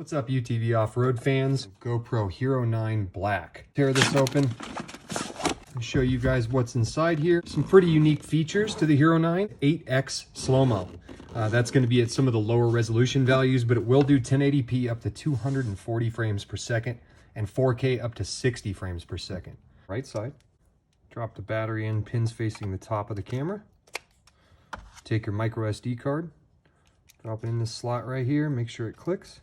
What's up, UTV off-road fans? GoPro Hero 9 Black. Tear this open and show you guys what's inside here. Some pretty unique features to the Hero 9. 8x slow-mo. That's going to be at some of the lower resolution values, but it will do 1080p up to 240 frames per second and 4K up to 60 frames per second. Right side. Drop the battery in, pins facing the top of the camera. Take your micro SD card. Drop it in this slot right here, make sure it clicks.